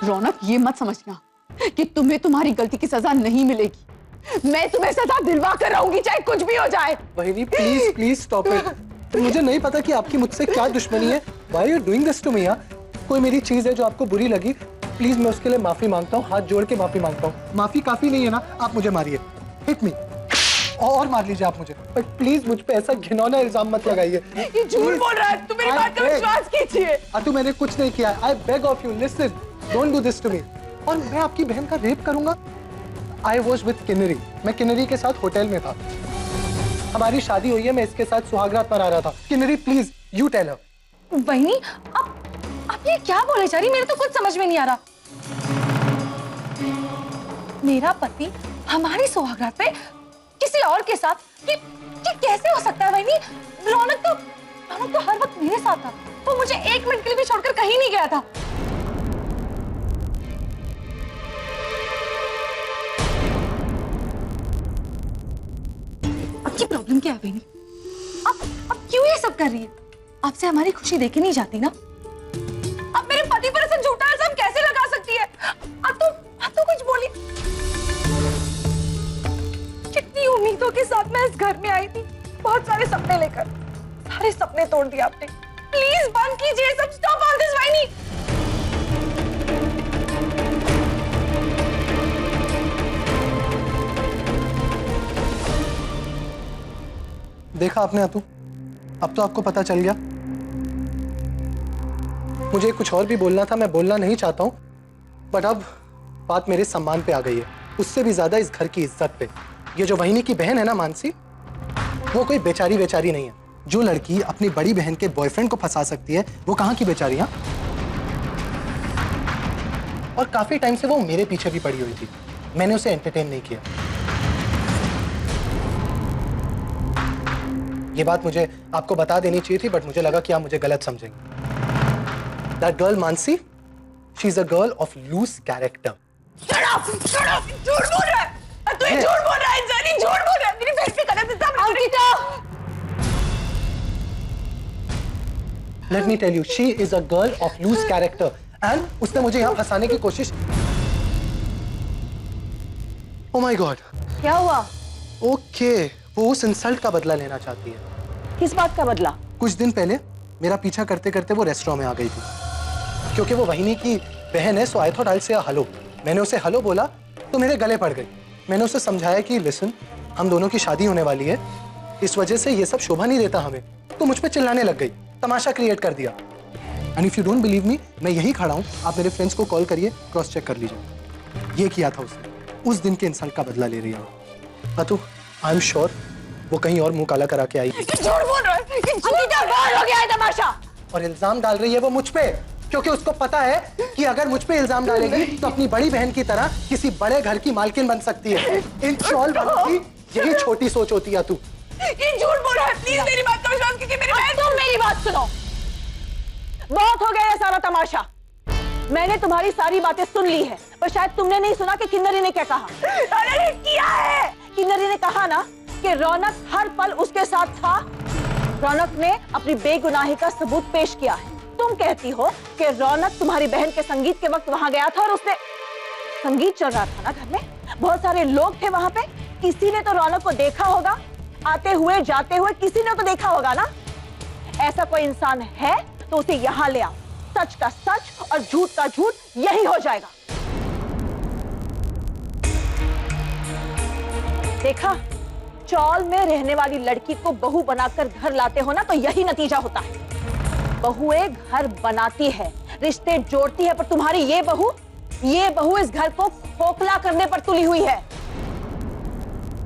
रौनक, ये मत समझना कि तुम्हें तुम्हारी गलती की सजा नहीं मिलेगी। मैं तुम्हें सजा दिलवा कर रहूंगी, चाहे कुछ भी हो जाए। बहिनी प्लीज प्लीज स्टॉप इट। मुझे नहीं पता कि आपकी मुझसे क्या दुश्मनी है। Why are you doing this to me? कोई मेरी चीज है जो आपको बुरी लगी, प्लीज मैं उसके लिए माफी मांगता हूँ, हाथ जोड़ के माफी मांगता हूँ। माफी काफी नहीं है ना, आप मुझे मारिए, हिट मी, और मार लीजिए आप मुझे, पर प्लीज मुझ पे ऐसा घिनौना इल्जाम मत लगाइए। ये झूठ बोल रहा है, तुम मेरी बात का विश्वास कीजिए। अतु मैंने कुछ नहीं किया। I beg of you, listen, don't do this to me। और मैं आपकी बहन का रेप करूंगा? I was with किन्नरी, मैं किन्नरी के साथ होटल में था, हमारी शादी हुई है, मैं इसके साथ सुहागरात मना रहा था। Kinnari please you tell her. बहनी आप ये क्या बोले जा रही, मेरे तो कुछ समझ में नहीं आ रहा। मेरा पति हमारी सुहागरात पे किसी और के साथ, ये कैसे हो सकता है बहनी? रौनक तो हर वक्त मेरे साथ था, वो मुझे एक मिनट के लिए भी छोड़कर कहीं नहीं गया था। आपकी प्रॉब्लम क्या है बहनी? आप क्यों ये सब कर रही है? आपसे हमारी खुशी देखे नहीं जाती ना? आप मेरे पति पर ऐसा झूठा इल्जाम कैसे लगा सकती है? आप तो कुछ बोली। कितनी उम्मीदों के साथ मैं इस घर में आई थी, बहुत सारे सपने लेकर, सारे सपने तोड़ दिए आपने। प्लीज बंद कीजिए सब, स्टॉप ऑल दिस वाइनी। देखा आपने अतु, अब तो आपको पता चल गया। मुझे कुछ और भी बोलना था, मैं बोलना नहीं चाहता हूं, बट अब बात मेरे सम्मान पे आ गई है, उससे भी ज्यादा इस घर की इज्जत पे। ये जो वहिनी की बहन है ना मानसी, वो कोई बेचारी नहीं है। जो लड़की अपनी बड़ी बहन के बॉयफ्रेंड को फंसा सकती है, वो कहां की बेचारी है? और काफी टाइम से वो मेरे पीछे भी पड़ी हुई थी, मैंने उसे एंटरटेन नहीं किया। ये बात मुझे आपको बता देनी चाहिए थी, बट मुझे लगा कि आप मुझे गलत समझेंगे। That girl Mansi, she's a girl of loose character. Shut up! झूठ बोल रहा है। तू ये झूठ बोल रहा है, जानी झूठ बोल रहा है। मेरी बहन पे गलत इल्जाम। Ankita! Let me tell you, she is a girl of loose character, and उसने मुझे यहाँ फंसाने की कोशिश। Oh my God! क्या हुआ? Okay, वो उस इंसल्ट का बदला लेना चाहती है। किस बात का बदला? कुछ दिन पहले मेरा पीछा करते करते वो रेस्टोरेंट में आ गई थी, क्योंकि वो वहिनी की बहन है, सो आई थॉट आई से हेलो। मैंने उसे हेलो बोला तो मेरे गले पड़ गई। मैंने उसे समझाया कि लिसन, हम दोनों की शादी होने वाली है, इस वजह से ये सब शोभा नहीं देता हमें। तो मुझ पे चिल्लाने लग गई, तमाशा क्रिएट कर दिया। And if you don't believe me, मैं यही खड़ा हूँ, आप मेरे फ्रेंड्स को कॉल करिए, क्रॉस चेक कर लीजिए। ये किया था उसने, उस दिन के इंसल्ट का बदला ले रही है। अतु, आई एम श्योर वो कहीं और मुंह काला करा के आई। झूठ बोल रहा है। अंकिता, बहुत हो गया है तमाशा। और इल्जाम डाल रही है वो मुझ पे, क्योंकि उसको पता है कि अगर मुझ पे इल्जाम डालेगी तो अपनी बड़ी बहन की तरह किसी बड़े घर की मालकिन बन सकती है। इन शॉल वालों की यही छोटी सोच होती है। तू ये झूठ बोल रहा है। प्लीज मेरी बात का विश्वास कीजिए। मेरी बहन, तुम मेरी बात सुनो। बहुत हो गया है सारा तमाशा। मैंने तुम्हारी सारी बातें सुन ली है, पर शायद तुमने नहीं सुना कि किन्नरी ने क्या कहा। अरे किया है। किन्नरी ने कहा ना कि रौनक हर पल उसके साथ था। रौनक ने अपनी बेगुनाही का सबूत पेश किया है। तुम कहती हो कि रौनक तुम्हारी बहन के संगीत के वक्त वहां गया था और उसने संगीत चल रहा था ना घर में, बहुत सारे लोग थे वहां पे, किसी ने तो रौनक को देखा होगा, आते हुए जाते हुए किसी ने तो देखा होगा ना। ऐसा कोई इंसान है तो उसे यहां ले आओ, सच का सच और झूठ का झूठ यही हो जाएगा। देखा, चौल में रहने वाली लड़की को बहू बनाकर घर लाते हो ना, तो यही नतीजा होता है। बहुएं घर बनाती है, रिश्ते जोड़ती है, पर तुम्हारी ये बहू इस घर को खोखला करने पर तुली हुई है।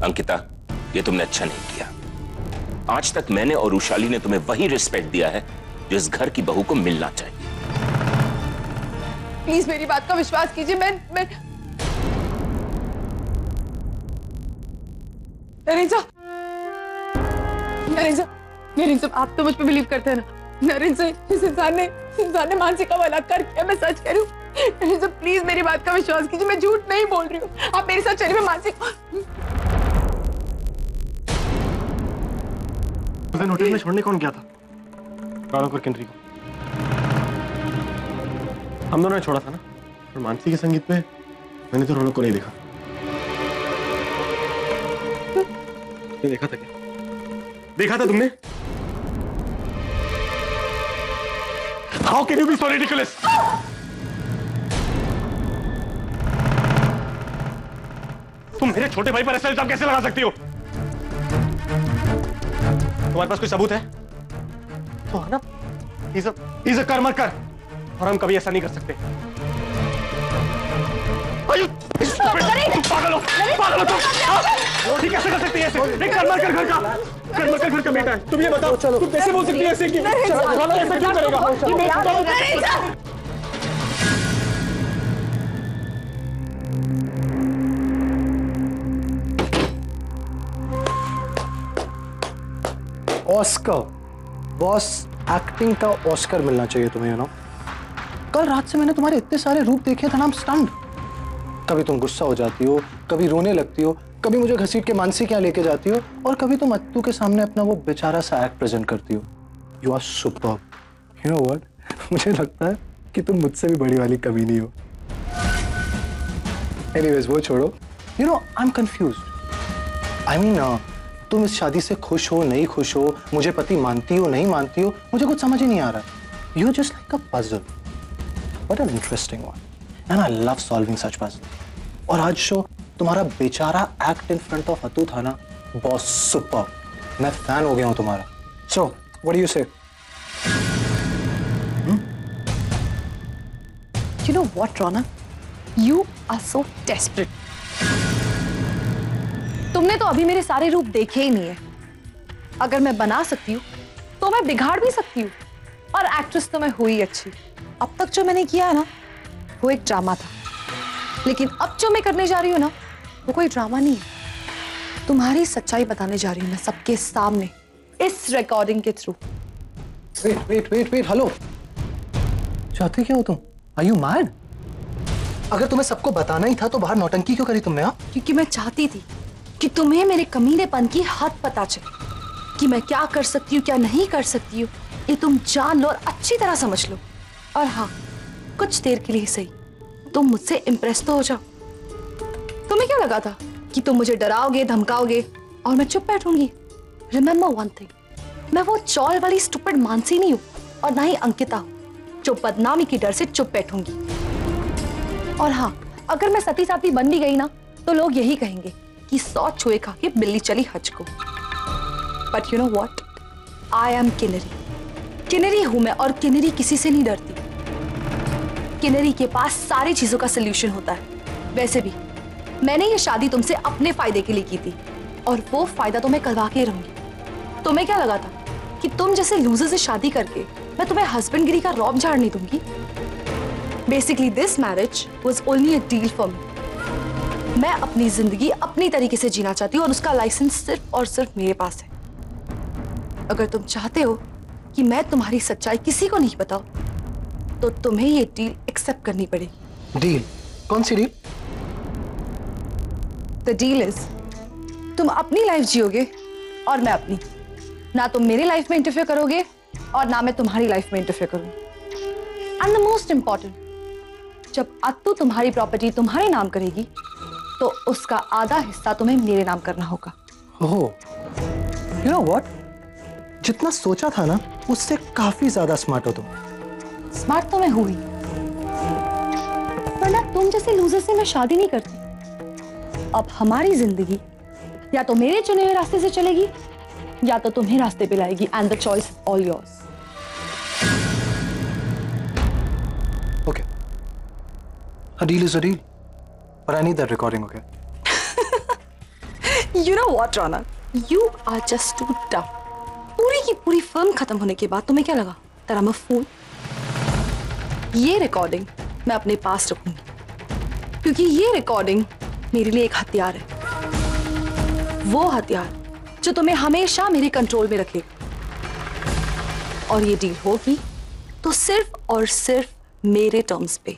अंकिता, ये तुमने अच्छा नहीं किया। आज तक मैंने और उशाली ने तुम्हें वही रिस्पेक्ट दिया है जो इस घर की बहू को मिलना चाहिए। प्लीज मेरी बात का विश्वास कीजिए। मैं नरेंद्र साहब, आप तो मुझ पे बिलीव करते हैं ना? नरेंद्र साहब, इस इंसान ने मानसी का बलात्कार किया, मैं सच कह रही हूँ। नरेंद्र साहब, प्लीज मेरी बात का विश्वास कीजिए, मैं झूठ नहीं बोल रही हूँ। आप मेरे साथ चलिए, मैं मानसी होटल में छोड़ने कौन गया था? रौनक और किन्नरी को। हम दोनों ने छोड़ा था ना? और मानसी के संगीत में मैंने तो रौनक को नहीं देखा। ये देखा था क्या? देखा था तुमने? How can you be so ridiculous? तुम मेरे छोटे भाई पर ऐसा इल्जाम कैसे लगा सकती हो? तुम्हारे पास कोई सबूत है? तो है ना? He's a कर मत कर, और हम कभी ऐसा नहीं कर सकते। पागल हो तुम? ठीक कैसे कर सकती है ऐसे? नहीं, कर मत कर घर का बेटा है। तुम ये बताओ, तुम कैसे बोल सकती है ऐसे कि चलो ऐसा क्यों करेगा? ऑस्कर बॉस, एक्टिंग का ऑस्कर मिलना चाहिए तुम्हें, यू नो। कल रात से मैंने तुम्हारे इतने सारे रूप देखे थे ना, I'm stunned। कभी तुम गुस्सा हो जाती हो, कभी रोने लगती हो, कभी मुझे घसीट के मानसी के यहाँ लेके जाती हो, और कभी तुम अत्तू के सामने अपना वो बेचारा सा एक्ट प्रेजेंट करती हो। You are superb. You know what, मुझे लगता है कि तुम मुझसे भी बड़ी वाली कमीनी हो। एनीवेज वो छोड़ो। You know I am confused. I mean तुम इस शादी से खुश हो नहीं खुश हो, मुझे पति मानती हो नहीं मानती हो, मुझे कुछ समझ ही नहीं आ रहा। You just like a puzzle. What an interesting one, and I love solving such puzzle. और आज शो तुम्हारा बेचारा एक्ट इन फ्रंट ऑफ अतु था ना, बॉस सुपर। मैं फैन हो गया हूं तुम्हारा। सो व्हाट डू यू से? You know what, Rona? You are so desperate. तुमने तो अभी मेरे सारे रूप देखे ही नहीं है। अगर मैं बना सकती हूँ तो मैं बिगाड़ भी सकती हूँ, और एक्ट्रेस तो मैं हुई अच्छी। अब तक जो मैंने किया है ना, वो एक ड्रामा था, लेकिन अब जो मैं करने जा रही हूँ ना, वो कोई ड्रामा नहीं है। तुम्हारी सच्चाई बताने जा रही हूँ मैं सबके सामने, इस रिकॉर्डिंग के थ्रू। Wait, hello. चाहती क्या हो तुम? Are you mad? अगर तुम्हें सबको बताना ही था तो बाहर नौटंकी क्यों करी तुमने? क्योंकि मैं चाहती थी कि तुम्हें मेरे कमीनेपन की हद पता चले, कि मैं क्या कर सकती हूँ क्या नहीं कर सकती हूँ, ये तुम जान लो और अच्छी तरह समझ लो। और हाँ, कुछ देर के लिए सही तुम मुझसे इम्प्रेस तो हो जाओ। तुम्हें क्या लगा था कि तुम मुझे डराओगे धमकाओगे और मैं चुप बैठूंगी? रिमेम्बर वन थिंग, मैं वो चौल वाली स्टूपिड मानसी नहीं हूँ, और ना ही अंकिता हूँ जो बदनामी की डर से चुप बैठूंगी। और हाँ, अगर मैं सती साथी बन भी गई ना, तो लोग यही कहेंगे कि 100 चूहे खा के बिल्ली चली हज को। But you know what, I am Kinnari हूं मैं, और किन्नरी किसी से नहीं डरती। किन्नरी के पास सारी चीजों का सोल्यूशन होता है। वैसे भी मैंने ये शादी तुमसे अपने फायदे के लिए की थी, और वो फायदा तो मैं करवा के रहूंगी। तुम्हें क्या लगा था कि तुम जैसे लूजर से शादी करके मैं तुम्हें हस्बैंडगिरी का रौब झाड़ने दूंगी? Basically this marriage was only a deal for me. मैं अपनी जिंदगी अपनी तरीके से जीना चाहती हूँ, और उसका लाइसेंस सिर्फ और सिर्फ मेरे पास है। अगर तुम चाहते हो कि मैं तुम्हारी सच्चाई किसी को नहीं बताऊं, तो तुम्हें ये डील एक्सेप्ट करनी पड़ेगी। डील? कौन सी डील? द डील इज, तुम अपनी लाइफ जियोगे और मैं अपनी। ना तुम मेरी लाइफ में इंटरफेयर करोगे और ना मैं तुम्हारी लाइफ में इंटरफेयर करूंगी। एंड द मोस्ट इंपॉर्टेंट, जब अत्तू तुम्हारी प्रॉपर्टी तुम्हारे नाम करेगी, तो उसका आधा हिस्सा तुम्हें मेरे नाम करना होगा। ओह, यू नो व्हाट, जितना सोचा था ना उससे काफी ज्यादा स्मार्ट हो तुम। स्मार्ट तो मैं हुई, वरना तुम जैसे लूजर से मैं शादी नहीं करती। अब हमारी जिंदगी या तो मेरे चुने हुए रास्ते से चलेगी, या तो तुम्हें रास्ते पे लाएगी, and the choice all yours. Okay. A deal is a deal. But I need that recording, okay? You know what, Rona? You are just too dumb. पूरी की पूरी फिल्म खत्म होने के बाद तुम्हें क्या लगा? That I'm a fool? ये रिकॉर्डिंग मैं अपने पास रखूंगी, क्योंकि ये रिकॉर्डिंग मेरे लिए एक हथियार है। वो हथियार जो तुम्हें हमेशा मेरे कंट्रोल में रखेगा। और ये डील होगी तो सिर्फ और सिर्फ मेरे टर्म्स पे।